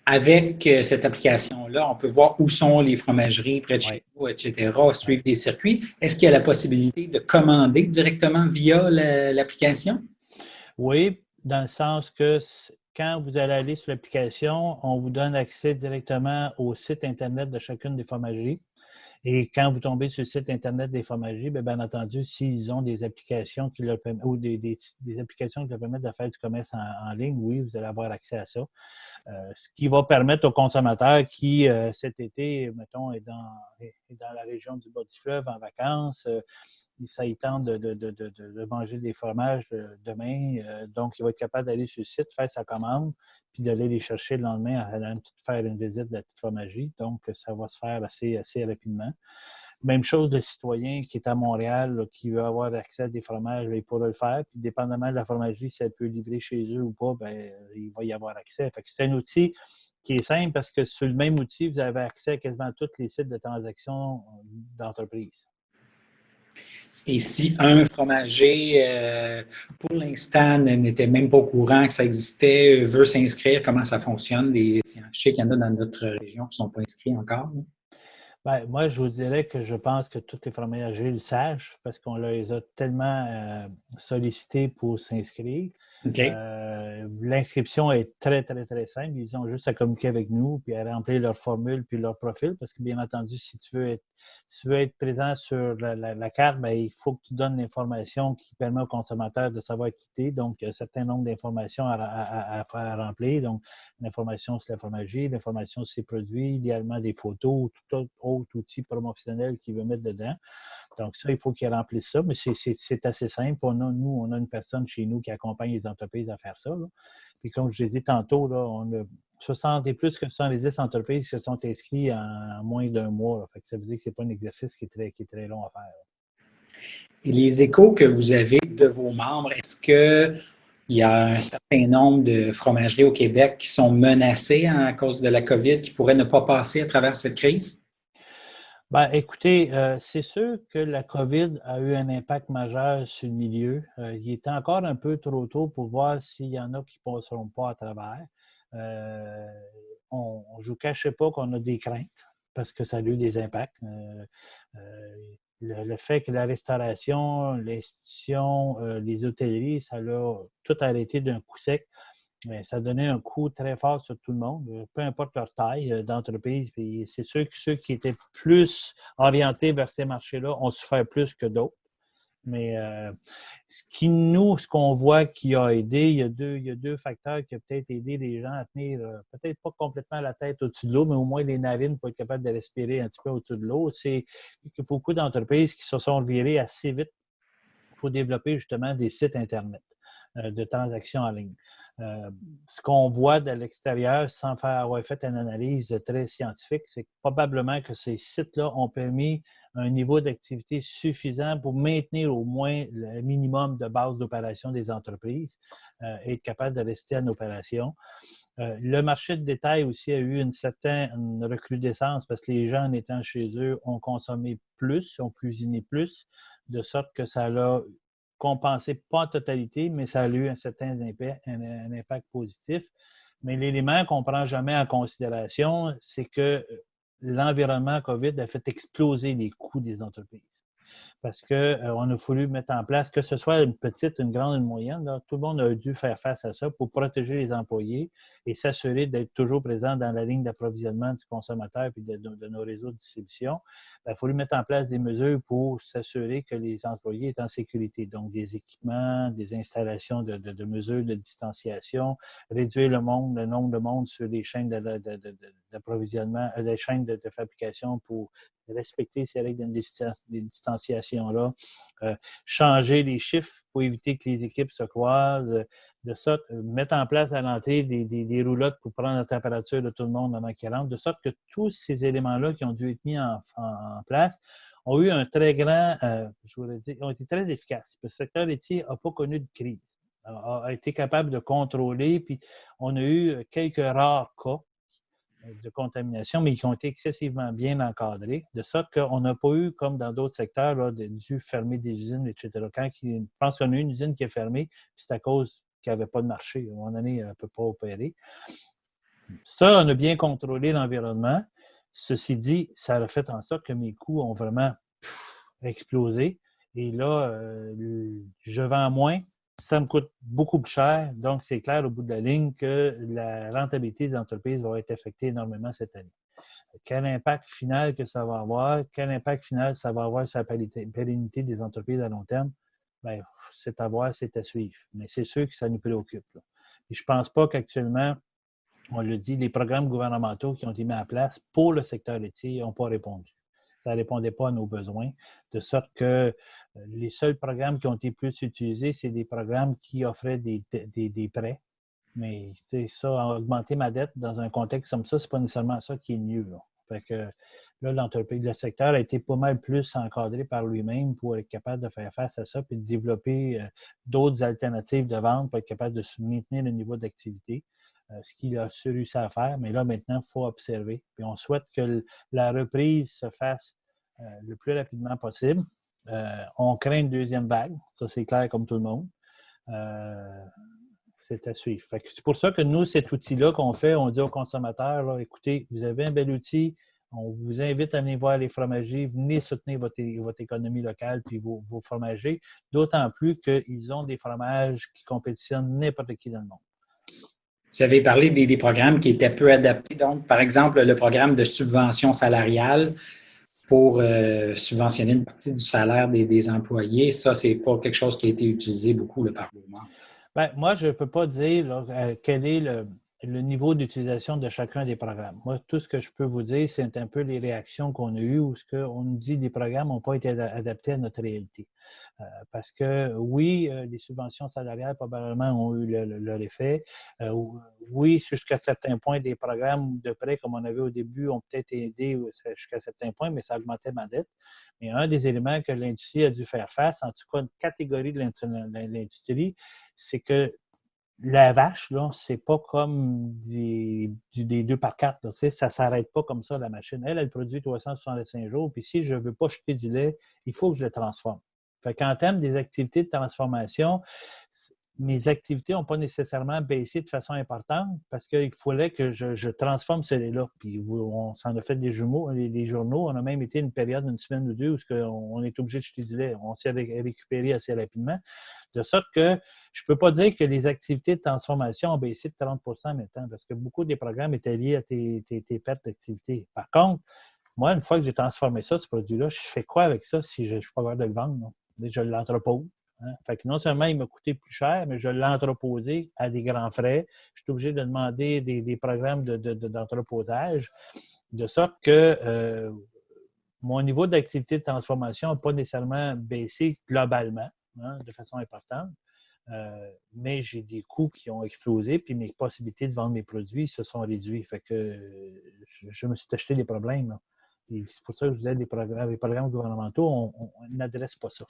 avec cette application-là, on peut voir où sont les fromageries près de Oui, chez nous, etc., oui. suivre des circuits. Est-ce qu'il y a la possibilité de commander directement via l'application? Oui, dans le sens que quand vous allez aller sur l'application, on vous donne accès directement au site Internet de chacune des fromageries. Et quand vous tombez sur le site Internet des fromageries, bien entendu, s'ils ont des applications qui leur permettent, ou des applications qui leur permettent de faire du commerce en ligne, oui, vous allez avoir accès à ça. Ce qui va permettre aux consommateurs qui, cet été, mettons, est dans la région du bas du fleuve en vacances, ça y tente de manger des fromages demain. Donc, il va être capable d'aller sur le site, faire sa commande, puis d'aller les chercher le lendemain en allant faire une visite de la petite fromagerie. Donc, ça va se faire assez rapidement. Même chose, le citoyen qui est à Montréal, là, qui veut avoir accès à des fromages, bien, il pourra le faire. Puis, dépendamment de la fromagerie, si elle peut livrer chez eux ou pas, bien, il va y avoir accès. Fait que c'est un outil qui est simple parce que sur le même outil, vous avez accès à quasiment tous les sites de transactions d'entreprise. Et si un fromager, pour l'instant, n'était même pas au courant que ça existait, veut s'inscrire, comment ça fonctionne? Je sais qu'il y en a dans notre région qui ne sont pas inscrits encore. Là. Ben, moi, je vous dirais que je pense que tous les fromagers le savent parce qu'on les a tellement sollicités pour s'inscrire. OK. L'inscription est très, très, très simple. Ils ont juste à communiquer avec nous puis à remplir leur formule puis leur profil parce que, bien entendu, si tu veux être présent sur la carte, bien, il faut que tu donnes l'information qui permet au consommateur de savoir quitter. Donc, il y a un certain nombre d'informations à faire remplir. Donc, l'information sur la fromagerie, l'information sur ses produits, idéalement des photos ou tout autre outil promotionnel qu'il veut mettre dedans. Donc, ça, il faut qu'il remplisse ça, mais c'est assez simple. On a une personne chez nous qui accompagne les entreprises à faire ça. Là. Puis, comme je l'ai dit tantôt, là, on a 60 et plus que 70 entreprises qui se sont inscrites en moins d'un mois. Là. Fait que ça veut dire que ce n'est pas un exercice qui est très long à faire. Là. Et les échos que vous avez de vos membres, est-ce qu'il y a un certain nombre de fromageries au Québec qui sont menacées à cause de la COVID, qui pourraient ne pas passer à travers cette crise? Ben, écoutez, c'est sûr que la COVID a eu un impact majeur sur le milieu. Il est encore un peu trop tôt pour voir s'il y en a qui ne passeront pas à travers. Euh, je ne vous cachais pas qu'on a des craintes parce que ça a eu des impacts. Euh, le fait que la restauration, l'institution, les hôtelleries, ça l'a tout arrêté d'un coup sec. Mais ça donnait un coup très fort sur tout le monde, peu importe leur taille d'entreprise. Puis c'est sûr que ceux qui étaient plus orientés vers ces marchés-là ont souffert plus que d'autres. Mais ce qu'on voit qui a aidé, il y a deux facteurs qui ont peut-être aidé les gens à tenir, peut-être pas complètement la tête au-dessus de l'eau, mais au moins les narines pour être capable de respirer un petit peu au-dessus de l'eau. C'est que beaucoup d'entreprises qui se sont virées assez vite pour développer justement des sites Internet de transactions en ligne. Ce qu'on voit de l'extérieur, sans avoir fait une analyse très scientifique, c'est que probablement que ces sites-là ont permis un niveau d'activité suffisant pour maintenir au moins le minimum de base d'opération des entreprises et être capable de rester en opération. Le marché de détail aussi a eu une certaine recrudescence parce que les gens, en étant chez eux, ont consommé plus, ont cuisiné plus, de sorte que ça l'a compensé, pas en totalité, mais ça a eu un certain impact, un impact positif. Mais l'élément qu'on ne prend jamais en considération, c'est que l'environnement COVID a fait exploser les coûts des entreprises parce qu'on a voulu mettre en place, que ce soit une petite, une grande, une moyenne, là, tout le monde a dû faire face à ça pour protéger les employés et s'assurer d'être toujours présent dans la ligne d'approvisionnement du consommateur et de nos réseaux de distribution. Il a fallu mettre en place des mesures pour s'assurer que les employés étaient en sécurité. Donc, des équipements, des installations de mesures de distanciation, réduire le nombre de monde sur les chaînes d'approvisionnement, les chaînes de fabrication pour respecter ces règles de distanciation-là, changer les chiffres pour éviter que les équipes se croisent, de sorte, mettre en place à l'entrée des roulottes pour prendre la température de tout le monde avant qu'il rentre, de sorte que tous ces éléments-là qui ont dû être mis en place ont eu un très grand, je voudrais dire, ont été très efficaces. Le secteur laitier n'a pas connu de crise, a été capable de contrôler, puis on a eu quelques rares cas de contamination, mais qui ont été excessivement bien encadrés, de sorte qu'on n'a pas eu, comme dans d'autres secteurs, là, dû fermer des usines, etc. Je pense qu'on a eu une usine qui est fermée, puis c'est à cause qu'il n'y avait pas de marché. À un moment donné, elle ne peut pas opérer. Ça, on a bien contrôlé l'environnement. Ceci dit, ça a fait en sorte que mes coûts ont vraiment explosé. Et là, je vends moins, ça me coûte beaucoup plus cher. Donc, c'est clair au bout de la ligne que la rentabilité des entreprises va être affectée énormément cette année. Quel impact final que ça va avoir? Quel impact final ça va avoir sur la pérennité des entreprises à long terme? Bien, c'est à voir, c'est à suivre. Mais c'est sûr que ça nous préoccupe. Là. Et je ne pense pas qu'actuellement, on le dit, les programmes gouvernementaux qui ont été mis en place pour le secteur laitier n'ont pas répondu. Ça ne répondait pas à nos besoins, de sorte que les seuls programmes qui ont été plus utilisés, c'est des programmes qui offraient des prêts. Mais ça, augmenter ma dette dans un contexte comme ça, c'est pas nécessairement ça qui est mieux. Là. Fait que là, l'entreprise, le secteur a été pas mal plus encadré par lui-même pour être capable de faire face à ça puis de développer d'autres alternatives de vente pour être capable de maintenir le niveau d'activité. Ce qu'il a réussi à faire, mais là, maintenant, il faut observer. Puis on souhaite que la reprise se fasse le plus rapidement possible. On craint une deuxième vague, ça c'est clair comme tout le monde. C'est à suivre. C'est pour ça que nous, cet outil-là qu'on fait, on dit aux consommateurs, là, écoutez, vous avez un bel outil, on vous invite à venir voir les fromagers, venez soutenir votre économie locale puis vos fromagers, d'autant plus qu'ils ont des fromages qui compétitionnent n'importe qui dans le monde. Vous avez parlé des programmes qui étaient peu adaptés. Donc, par exemple, le programme de subvention salariale pour subventionner une partie du salaire des employés, ça, c'est pas quelque chose qui a été utilisé beaucoup par le moment. Bien, moi, je ne peux pas dire là, quel est le niveau d'utilisation de chacun des programmes. Moi, tout ce que je peux vous dire, c'est un peu les réactions qu'on a eues où on nous dit que les programmes n'ont pas été adaptés à notre réalité. Parce que oui, les subventions salariales probablement ont eu leur effet. Oui, jusqu'à certains points, des programmes de prêt comme on avait au début ont peut-être aidé jusqu'à certains points, mais ça augmentait ma dette. Mais un des éléments que l'industrie a dû faire face, en tout cas une catégorie de l'industrie, c'est que la vache, là, c'est pas comme des 2x4. Là, ça ne s'arrête pas comme ça, la machine. Elle produit 365 jours. Puis si je ne veux pas jeter du lait, il faut que je le transforme. Fait qu'en termes des activités de transformation, mes activités n'ont pas nécessairement baissé de façon importante parce qu'il fallait que je transforme ce lait-là. Puis on s'en a fait des jumeaux, les journaux. On a même été une période d'une semaine ou deux où on est obligé de jeter du lait. On s'est récupéré assez rapidement. De sorte que je ne peux pas dire que les activités de transformation ont baissé de 30 maintenant parce que beaucoup des programmes étaient liés à tes pertes d'activité. Par contre, moi, une fois que j'ai transformé ça, ce produit-là, je fais quoi avec ça si je ne suis pas capable de le vendre? Non? Je l'entrepose. Hein? Fait que non seulement il m'a coûté plus cher, mais je l'ai entreposé à des grands frais. Je suis obligé de demander des programmes d'entreposage, de sorte que mon niveau d'activité de transformation n'a pas nécessairement baissé globalement, hein, de façon importante. Mais j'ai des coûts qui ont explosé, puis mes possibilités de vendre mes produits se sont réduits. Fait que je me suis acheté des problèmes. Là. Et c'est pour ça que je vous disais, les programmes gouvernementaux, on n'adresse pas ça.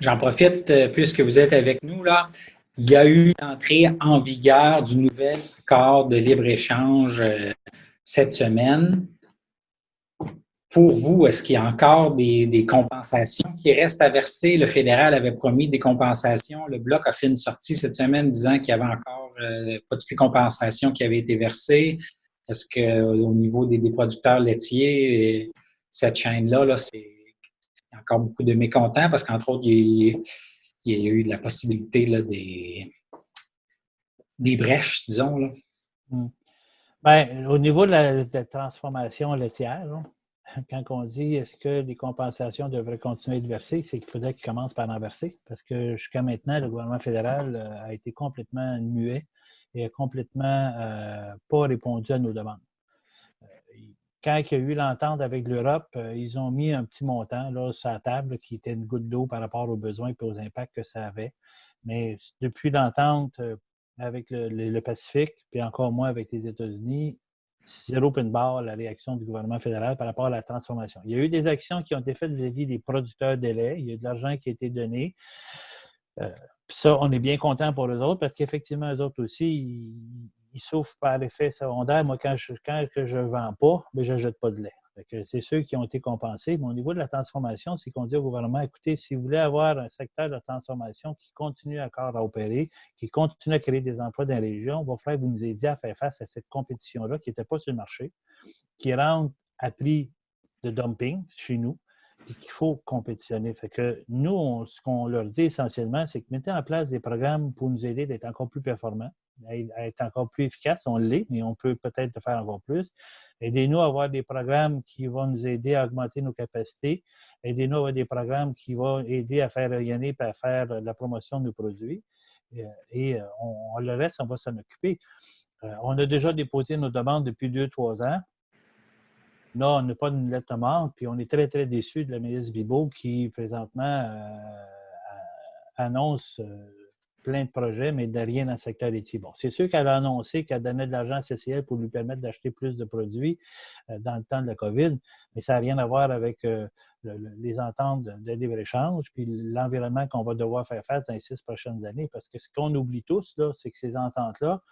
J'en profite, puisque vous êtes avec nous, là. Il y a eu l'entrée en vigueur du nouvel accord de libre-échange cette semaine. Pour vous, est-ce qu'il y a encore des compensations qui restent à verser? Le fédéral avait promis des compensations. Le Bloc a fait une sortie cette semaine disant qu'il n'y avait encore pas toutes les compensations qui avaient été versées. Est-ce qu'au niveau des producteurs laitiers, cette chaîne-là, là, il y a encore beaucoup de mécontents parce qu'entre autres, il y a eu de la possibilité là, des brèches, disons. Là. Bien, au niveau de la transformation laitière, là, quand on dit est-ce que les compensations devraient continuer de verser, c'est qu'il faudrait qu'ils commencent par en verser. Parce que jusqu'à maintenant, le gouvernement fédéral a été complètement muet et a complètement pas répondu à nos demandes. Quand il y a eu l'entente avec l'Europe, ils ont mis un petit montant là, sur la table qui était une goutte d'eau par rapport aux besoins et aux impacts que ça avait. Mais depuis l'entente avec le Pacifique, puis encore moins avec les États-Unis, zéro pin barre la réaction du gouvernement fédéral par rapport à la transformation. Il y a eu des actions qui ont été faites vis-à-vis des producteurs de lait. Il y a eu de l'argent qui a été donné. Puis ça, on est bien content pour eux autres parce qu'effectivement, eux autres aussi, ils souffrent par l'effet secondaire. Moi, quand je ne vends pas, bien, je ne jette pas de lait. C'est ceux qui ont été compensés. Mais au niveau de la transformation, c'est qu'on dit au gouvernement, écoutez, si vous voulez avoir un secteur de transformation qui continue encore à opérer, qui continue à créer des emplois dans la région, il va falloir que vous nous aidiez à faire face à cette compétition-là qui n'était pas sur le marché, qui rentre à prix de dumping chez nous, et qu'il faut compétitionner. Fait que nous, ce qu'on leur dit essentiellement, c'est que mettez en place des programmes pour nous aider d'être encore plus performants, à être encore plus efficaces. On l'est, mais on peut peut-être le faire encore plus. Aidez-nous à avoir des programmes qui vont nous aider à augmenter nos capacités. Aidez-nous à avoir des programmes qui vont aider à faire rayonner et à faire la promotion de nos produits. Et le reste, on va s'en occuper. On a déjà déposé nos demandes depuis 2-3 ans. Là, on n'a pas de lettre morte, puis on est très, très déçus de la ministre Bibeau qui, présentement, annonce plein de projets, mais de rien dans le secteur laitier. Bon, c'est sûr qu'elle a annoncé qu'elle donnait de l'argent à CCL pour lui permettre d'acheter plus de produits dans le temps de la COVID, mais ça n'a rien à voir avec les ententes de libre-échange puis l'environnement qu'on va devoir faire face dans les 6 prochaines années. Parce que ce qu'on oublie tous, là, c'est que ces ententes-là,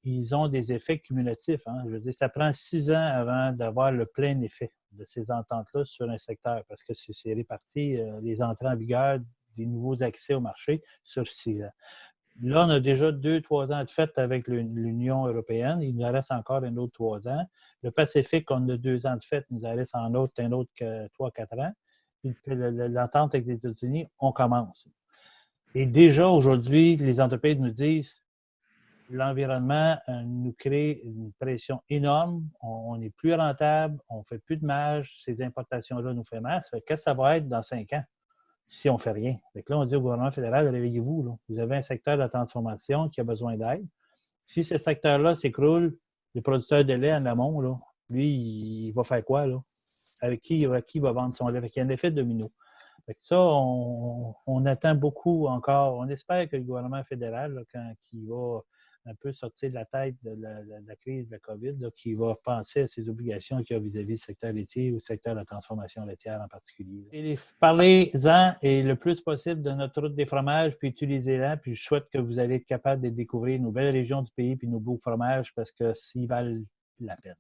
ils ont des effets cumulatifs. Hein. Je veux dire, ça prend 6 ans avant d'avoir le plein effet de ces ententes-là sur un secteur parce que c'est réparti, les entrées en vigueur des nouveaux accès au marché sur 6 ans. Là, on a déjà 2-3 ans de fait avec l'Union européenne. Il nous en reste encore un autre 3 ans. Le Pacifique, on a 2 ans de fait. Il nous en reste un autre 3-4 ans. Puis l'entente avec les États-Unis, on commence. Et déjà, aujourd'hui, les entreprises nous disent l'environnement nous crée une pression énorme. On n'est plus rentable. On ne fait plus de marge. Ces importations-là nous font mal. Qu'est-ce que ça va être dans 5 ans? Si on ne fait rien. Donc là, on dit au gouvernement fédéral, réveillez-vous. Là. Vous avez un secteur de la transformation qui a besoin d'aide. Si ce secteur-là s'écroule, le producteur de lait en amont, là, lui, il va faire quoi? Là? Avec qui il va vendre son lait? Il y a un effet domino. Fait que ça, on attend beaucoup encore. On espère que le gouvernement fédéral, là, quand il va un peu sortir de la tête de la crise de la COVID, là, qui va penser à ses obligations qu'il y a vis-à-vis du secteur laitier ou du secteur de la transformation laitière en particulier. Et parlez-en et le plus possible de notre route des fromages, puis utilisez-la, puis je souhaite que vous allez être capable de découvrir nos belles régions du pays puis nos beaux fromages parce que s'ils valent la peine.